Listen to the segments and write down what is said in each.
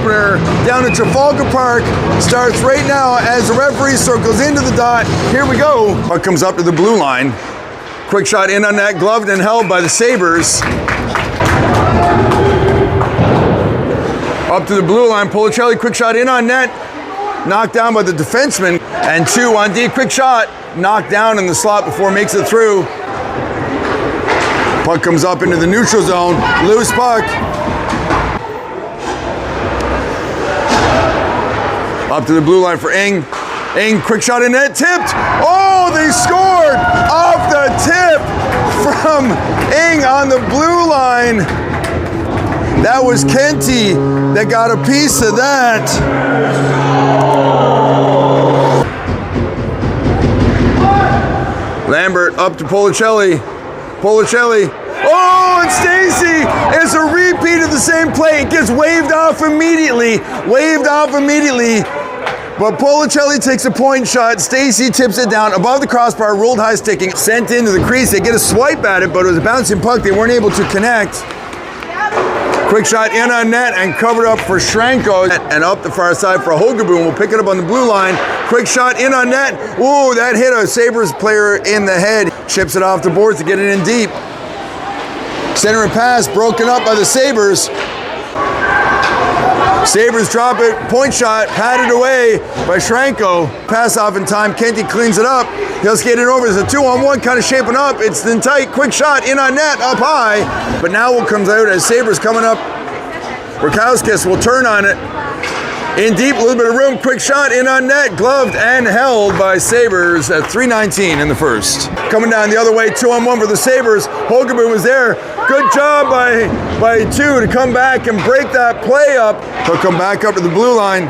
opener down at Trafalgar Park starts right now as the referee circles into the dot. Here we go. Puck comes up to the blue line. Quick shot in on net, gloved and held by the Sabres. Up to the blue line, Policelli, quick shot in on net. Knocked down by the defenseman. And 2 on D, quick shot. Knocked down in the slot before it makes it through. Puck comes up into the neutral zone. Loose puck. Up to the blue line for Ing. Ing, quick shot in net, tipped. Oh, they scored off the tip from Ing on the blue line. That was Kenty that got a piece of that. Lambert up to Policelli. Policelli. Oh, and Stacy! It's a repeat of the same play. It gets waved off immediately. Waved off immediately. But Policelli takes a point shot. Stacy tips it down above the crossbar, ruled high sticking, sent into the crease. They get a swipe at it, but it was a bouncing puck. They weren't able to connect. Quick shot in on net and covered up for Shranko. And up the far side for Hogaboom. We'll pick it up on the blue line. Quick shot in on net. Ooh, that hit a Sabres player in the head. Chips it off the boards to get it in deep. Center and pass broken up by the Sabres. Sabres drop it. Point shot patted away by Shranko. Pass off in time. Kenty cleans it up. He'll skate it over. There's a 2-on-1 kind of shaping up. It's in tight. Quick shot in on net up high. But now what comes out as Sabres coming up. Rakowskis will turn on it. In deep, a little bit of room. Quick shot in on net. Gloved and held by Sabres at 3:19 in the first. Coming down the other way. 2-on-1 for the Sabres. Hogaboom was there. Good job by 2 to come back and break that play up. He'll come back up to the blue line.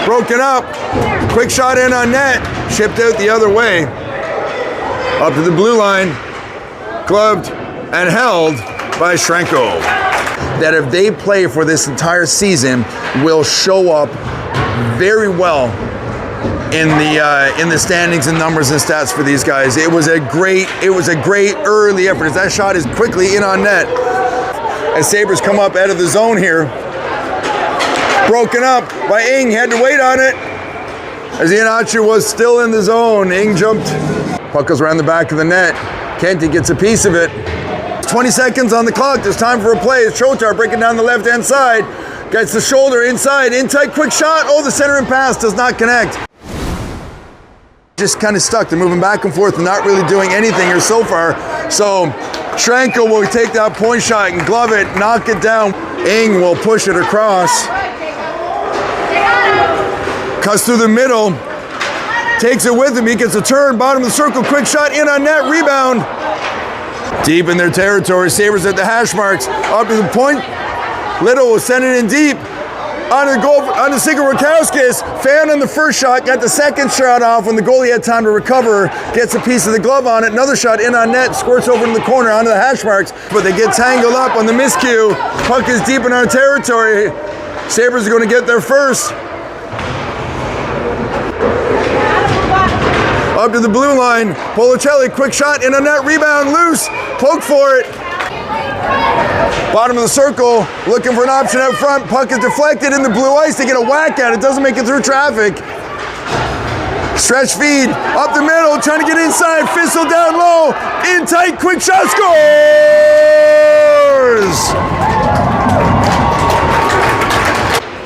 Broken up. Quick shot in on net. Shipped out the other way. Up to the blue line. Gloved and held by Shranko. That if they play for this entire season, will show up very well in the standings and numbers and stats for these guys. It was a great early effort. As that shot is quickly in on net. As Sabres come up out of the zone here. Broken up by Ing, had to wait on it. As Iannacci was still in the zone, Ing jumped. Puck goes around the back of the net. Kenty gets a piece of it. 20 seconds on the clock. There's time for a play. It's Trotar breaking down the left-hand side. Gets the shoulder inside. In tight, quick shot. Oh, the center and pass does not connect. Just kind of stuck. They're moving back and forth and not really doing anything here so far. So Shranko will take that point shot and glove it, knock it down. Ing will push it across. Cuts through the middle. Takes it with him. He gets a turn. Bottom of the circle. Quick shot in on net. Rebound. Deep in their territory. Sabres at the hash marks. Up to the point. Little will send it in deep. On the goal, on the single Rakowskis. Fan on the first shot. Got the second shot off when the goalie had time to recover. Gets a piece of the glove on it. Another shot in on net. Squirts over in the corner onto the hash marks. But they get tangled up on the miscue. Puck is deep in our territory. Sabres are going to get there first. Up to the blue line. Policelli, quick shot in a net. Rebound, loose. Poke for it. Bottom of the circle, looking for an option up front. Puck is deflected in the blue ice. They get a whack at it. Doesn't make it through traffic. Stretch feed. Up the middle, trying to get inside. Fistle down low. In tight, quick shot. Scores!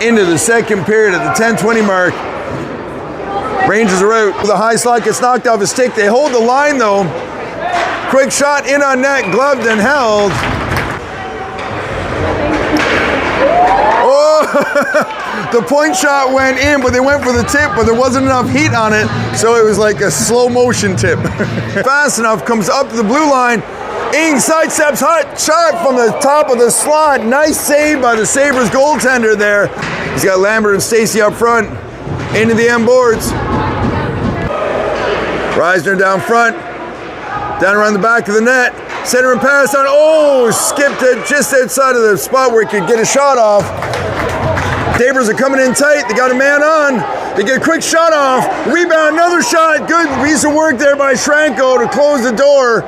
Into the second period at the 10:20 mark. Rangers are out. The high slot gets knocked off his stick. They hold the line though. Quick shot in on net, gloved and held. Oh, the point shot went in, but they went for the tip, but there wasn't enough heat on it, so it was like a slow motion tip. Fast enough, comes up to the blue line. Ing sidesteps, hot shot from the top of the slot. Nice save by the Sabres goaltender there. He's got Lambert and Stacy up front. Into the end boards. Reisner down front. Down around the back of the net. Center and pass on. Oh, skipped it just outside of the spot where he could get a shot off. Sabres are coming in tight. They got a man on. They get a quick shot off. Rebound, another shot. Good piece of work there by Shranko to close the door.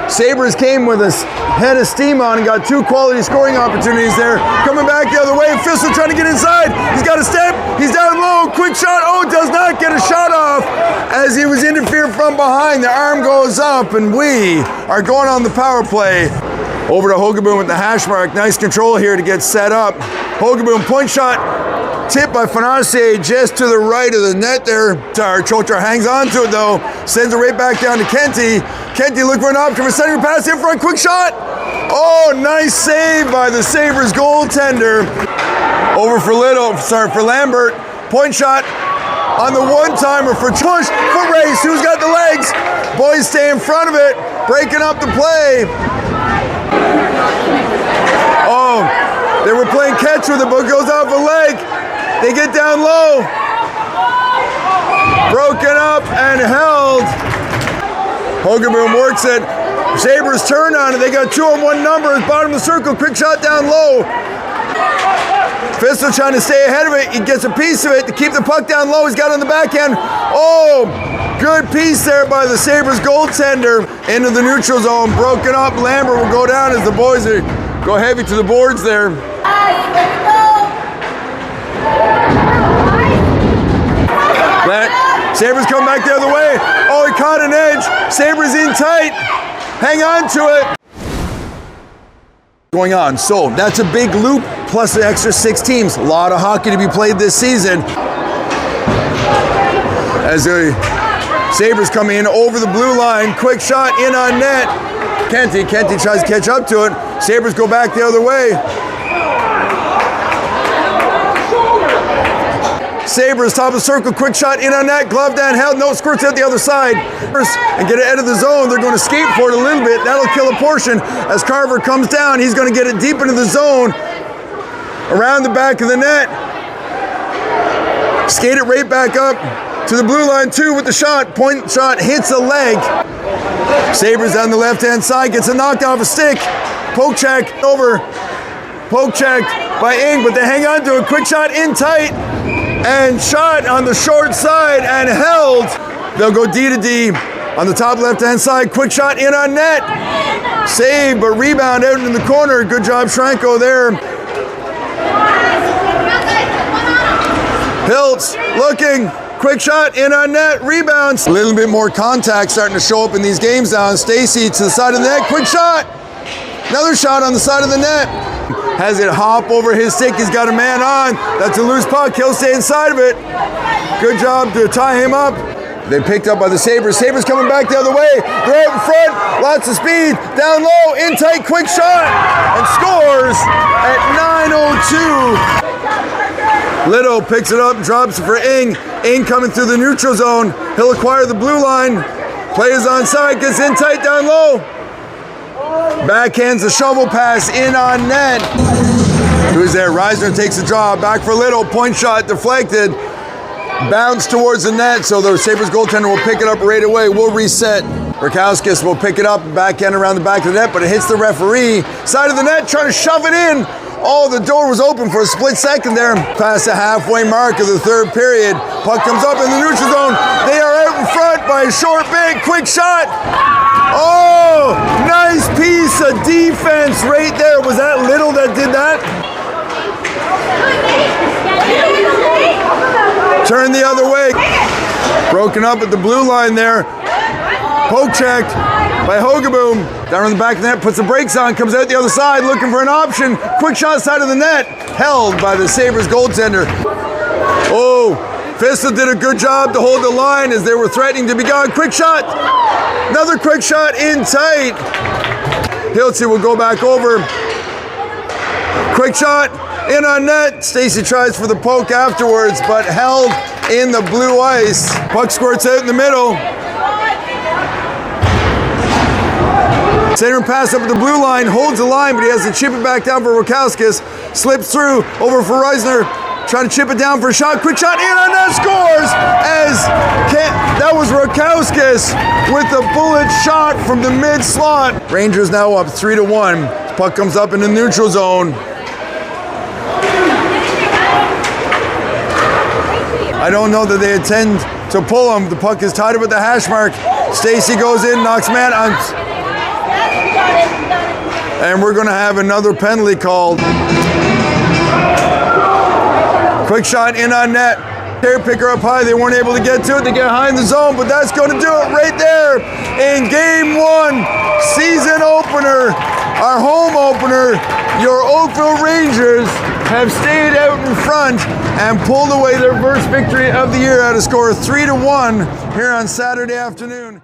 Sabres came with a head of steam on and got 2 quality scoring opportunities there. Coming back the other way, Fissel trying to get inside. He's got a step, he's down low, quick shot. Oh, does not get a shot off as he was interfered from behind. The arm goes up and we are going on the power play. Over to Hogaboom with the hash mark. Nice control here to get set up. Hogaboom, point shot, tipped by Fonacier just to the right of the net there. Chotar hangs on to it though, sends it right back down to Kenty. Kenty looking for an option for sending a pass in front, quick shot. Oh, nice save by the Sabres goaltender. Over for Lambert. Point shot on the one-timer for push for Race, who's got the legs. Boys stay in front of it, breaking up the play. Oh, they were playing catch with it, but it goes off a leg. They get down low. Broken up and held. Hogaboom works it. Sabres turn on it. They got 2-on-1 numbers. Bottom of the circle. Quick shot down low. Fissel trying to stay ahead of it. He gets a piece of it to keep the puck down low. He's got it on the backhand. Oh, good piece there by the Sabres goaltender into the neutral zone. Broken up. Lambert will go down as the boys go heavy to the boards there. Sabres come back the other way. Oh, he caught an edge. Sabres in tight. Hang on to it. Going on. So that's a big loop plus the extra 6 teams. A lot of hockey to be played this season. As the Sabres come in over the blue line. Quick shot in on net. Kenty tries to catch up to it. Sabres go back the other way. Sabres, top of the circle, quick shot in on net, glove down, held, no, squirts out the other side. And get it out of the zone. They're going to skate for it a little bit. That'll kill a portion. As Carver comes down, he's going to get it deep into the zone, around the back of the net. Skate it right back up to the blue line too with the shot. Point shot hits a leg. Sabres on the left-hand side, gets a knocked off a stick. Poke check over. Poke check by Ing, but they hang on to it. Quick shot in tight. And shot on the short side and held. They'll go D to D on the top left-hand side. Quick shot in on net. Save, but rebound out in the corner. Good job, Shranko there. Hiltz looking. Quick shot in on net. Rebounds. A little bit more contact starting to show up in these games now. Stacey to the side of the net. Quick shot. Another shot on the side of the net. Has it hop over his stick. He's got a man on. That's a loose puck. He'll stay inside of it. Good job to tie him up. They picked up by the Sabres. Sabres coming back the other way. They're out in front. Lots of speed. Down low. In tight. Quick shot. And scores at 9:02. Little picks it up. Drops it for Ing. Ing coming through the neutral zone. He'll acquire the blue line. Plays onside. Gets in tight. Down low. Backhands the shovel pass in on net. Who's there? Reisner takes the draw. Back for Little. Point shot deflected. Bounce towards the net. So the Sabres goaltender will pick it up right away. We'll reset. Rakowskis will pick it up. Backhand around the back of the net, but it hits the referee. Side of the net, trying to shove it in. Oh, the door was open for a split second there. Past the halfway mark of the third period. Puck comes up in the neutral zone. They are out in front by a short big. Quick shot. Oh, nice piece of defense right there. Was that Little that did that? Turn the other way. Broken up at the blue line there. Poke checked by Hogaboom. Down on the back of the net, puts the brakes on, comes out the other side looking for an option. Quick shot side of the net. Held by the Sabres goaltender. Oh, Fissel did a good job to hold the line as they were threatening to be gone. Quick shot. Another quick shot in tight. Hiltz will go back over. Quick shot in on net. Stacey tries for the poke afterwards, but held in the blue ice. Puck squirts out in the middle. Center pass up at the blue line, holds the line, but he has to chip it back down for Rakowskis. Slips through, over for Reisner. Trying to chip it down for a shot. Quick shot in on net, scores! That was Rakowskis with a bullet shot from the mid-slot. Rangers now up 3-1. Puck comes up in the neutral zone. I don't know that they intend to pull him. The puck is tied up at the hash mark. Stacey goes in, knocks man on. And we're going to have another penalty called. Quick shot in on net. Picker up high. They weren't able to get to it. They get high in the zone, but that's going to do it right there in game one, season opener, our home opener. Your Oakville Rangers have stayed out in front and pulled away their first victory of the year at a score of 3-1 here on Saturday afternoon.